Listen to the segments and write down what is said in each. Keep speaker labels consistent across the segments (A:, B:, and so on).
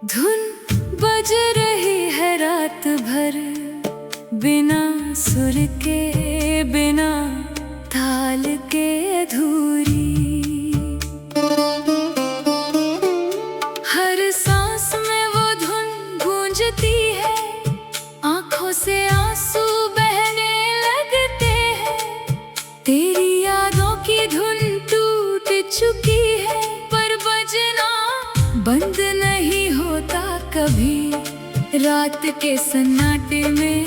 A: धुन बज रही है रात भर, बिना सुर के बिना ताल के अधूरी। हर सांस में वो धुन गूंजती है, आंखों से आंसू बहने लगते हैं। तेरी यादों की धुन टूट चुकी है, पर बजना बंद नहीं होता कभी। रात के सन्नाटे में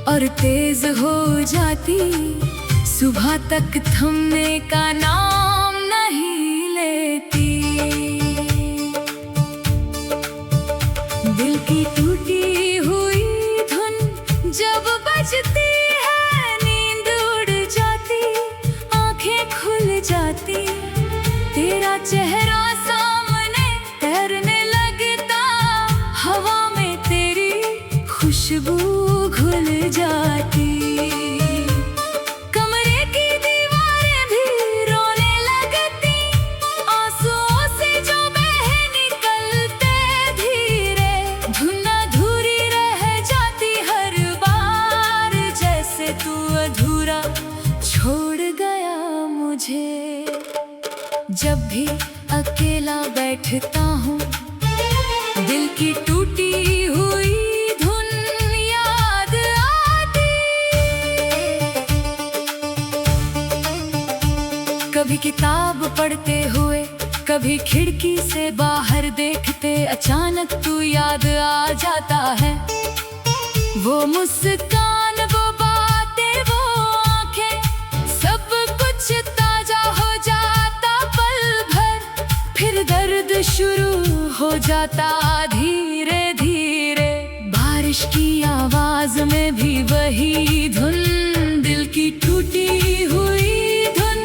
A: और तेज हो जाती, सुबह तक थमने का नाम नहीं लेती। दिल की टूटी हुई धुन जब बजती है, नींद उड़ जाती, आंखें खुल जाती। तेरा चेहरा सामने तैरने लगता, हवा में तेरी खुशबू घुल जाती। कमरे की दीवारें भी रोने लगती, आंसुओं से जो बह निकलते धीरे। धुन अधूरी रह जाती हर बार, जैसे तू अधूरा छोड़ गया मुझे। जब भी अकेला बैठता हूँ, दिल की टूटी हुई धुन याद आती। कभी किताब पढ़ते हुए, कभी खिड़की से बाहर देखते, अचानक तू याद आ जाता है। वो मुस्कान, वो बातें, वो आंखें, सब कुछ ताजा हो जाता पल भर। फिर दर्द शुरू हो जाता धीरे धीरे। बारिश की आवाज में भी वही धुन, दिल की टूटी हुई धुन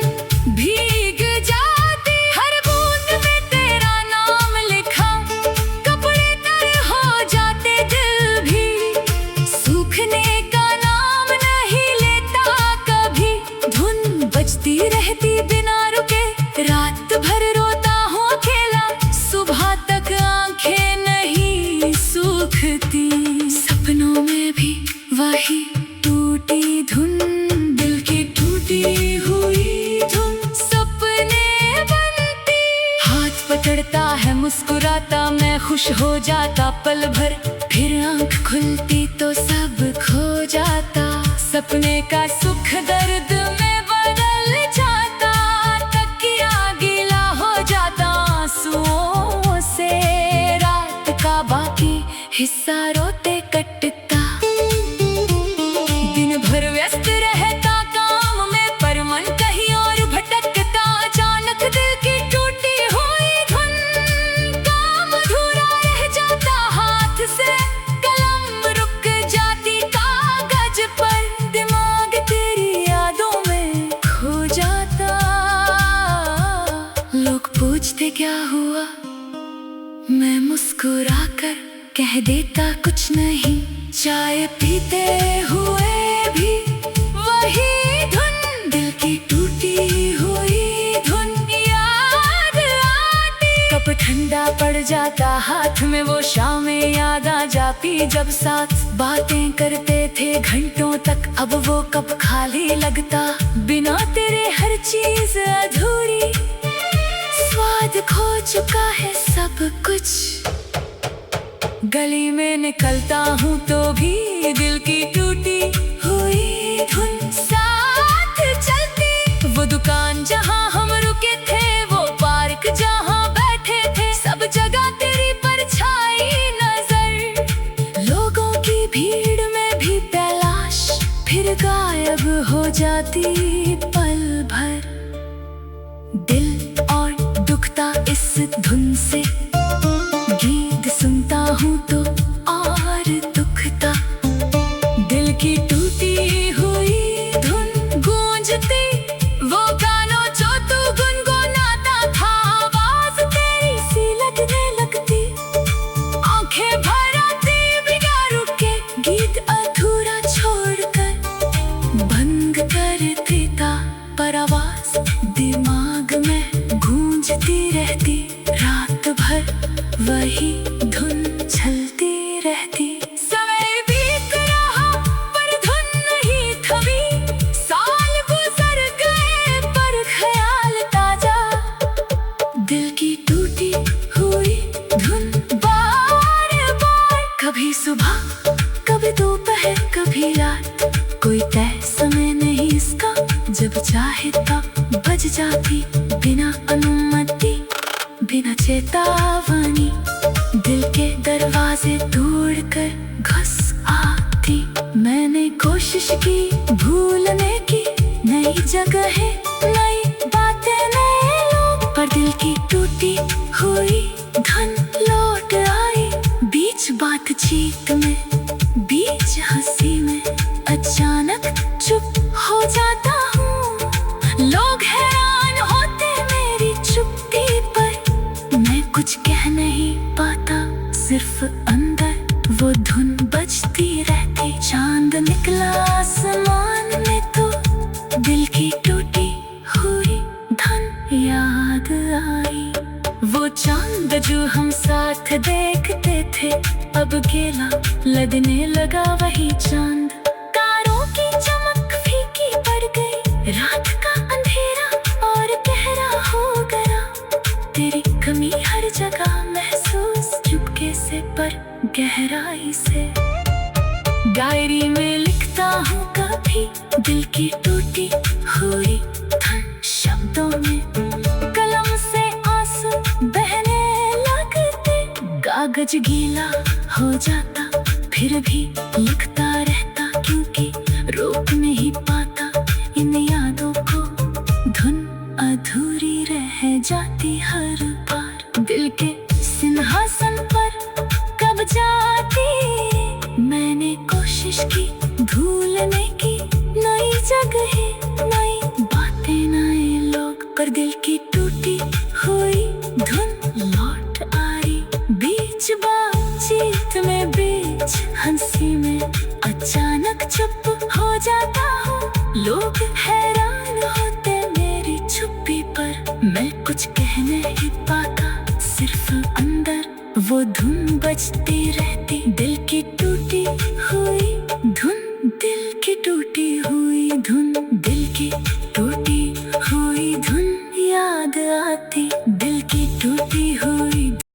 A: भीग जाती। हर बूंद में तेरा नाम लिखा, कपड़े तर हो जाते, दिल भी सूखने का नाम नहीं लेता कभी। धुन बजती रहती बिना रुके, रात भर रोता हूँ अकेला, सुबह तक आंखें नहीं सूखती। सपनों में भी वही टूटी धुन, दिल की टूटी हुई धुन सपने बनती। हाथ पकड़ता है मुस्कुराता, मैं खुश हो जाता पल भर। फिर आंख खुलती तो सब खो जाता, सपने का सुख दर्द में बदल जाता। तकिया गीला हो जाता आंसुओं से, रात का बाकी हिस्सा रोते कटता। दिन भर व्यस्त रहता काम में, पर मन कहीं और भटकता। अचानक दिल की टूटी हुई धुन, काम अधूरा रह जाता हाथ से। कलम रुक जाती कागज पर, दिमाग तेरी यादों में खो जाता। लोग पूछते क्या हुआ, मैं मुस्कुराकर कह देता कुछ नहीं। चाय पीते हुए भी वही धुन, दिल की टूटी हुई धुन याद आती। कप ठंडा पड़ जाता हाथ में, वो शामें याद आ जाती जब साथ बातें करते थे घंटों तक। अब वो कप खाली लगता, बिना तेरे हर चीज अधूरी। स्वाद खो चुका है सब कुछ, गली में निकलता हूँ तो भी दिल की टूटी हुई धुन साथ चलती। वो दुकान जहाँ हम रुके थे, वो पार्क जहाँ बैठे थे, सब जगह तेरी परछाई नजर। लोगों की भीड़ में भी तलाश, फिर गायब हो जाती पल भर। दिल और दुखता इस धुन से, गीत सुनता हूँ तो और दुखता। दिल की टूटी हुई धुन गूंजती, वो गानों जो तू गुनगुनाता था। आवाज तेरी सी लगने लगती, आंखें भर आती बिना रुके। गीत अधूरा छोड़कर बंद कर देता, पर आवाज दिमाग में गूंजती रहती रात भर। वही उछलती रहती। समय बीत रहा पर धुन नहीं थमी, साल गुजर गए पर ख्याल ताजा। दिल की टूटी हुई धुन बार बार, कभी सुबह कभी दोपहर कभी रात, कोई तय समय नहीं इसका, जब चाहे तब बज जाती बिना अनुमति बिना चेतावनी। दिल के दरवाजे तोड़कर घुस आती। मैंने कोशिश की भूलने की, नई जगहें नई बातें नए लोग, पर दिल की टूटी हुई धुन लौट आई। बीच बातचीत में बीच हंसी में अचानक चुप हो जाता हूँ। लोग हैरान होते मेरी चुप्पी पर, मैं कुछ कह नहीं पाता, सिर्फ अंदर वो धुन बजती रहती। चांद निकला आसमान में तो दिल की टूटी हुई धुन याद आई। वो चांद जो हम साथ देखते थे, अब गेला लगने लगा वही चांद। तारों की चमक फीकी पड़ गई, रात का अंधेरा और गहरा हो गया। तेरी कमी हर जगह महसूस, चुपके से पर गहराई से। डायरी में लिखता हूँ कभी दिल की टूटी हुई धुन शब्दों में, कलम से आंसू बहने लगते। कागज गीला हो जाता फिर भी लिखता रहता, क्योंकि रोक नहीं पाता इन यादों को। धुन अधूरी रह जाती हर बार, दिल के सिंहासन पर कब जाती। मैंने कोशिश की भूलने की, नई जगहें नई बातें नए लोग, पर दिल की टूटी हुई धुन लौट आई। बीच बातचीत में बीच हंसी में अचानक चुप हो जाता हूँ। लोग हैरान होते मेरी चुप्पी पर, मैं कुछ कह नहीं पाता, सिर्फ अंदर वो धुन बजती रहती। दिल की टूटी हुई धुन, दिल की टूटी हुई धुन, दिल की टूटी हुई धुन याद आती। दिल की टूटी हुई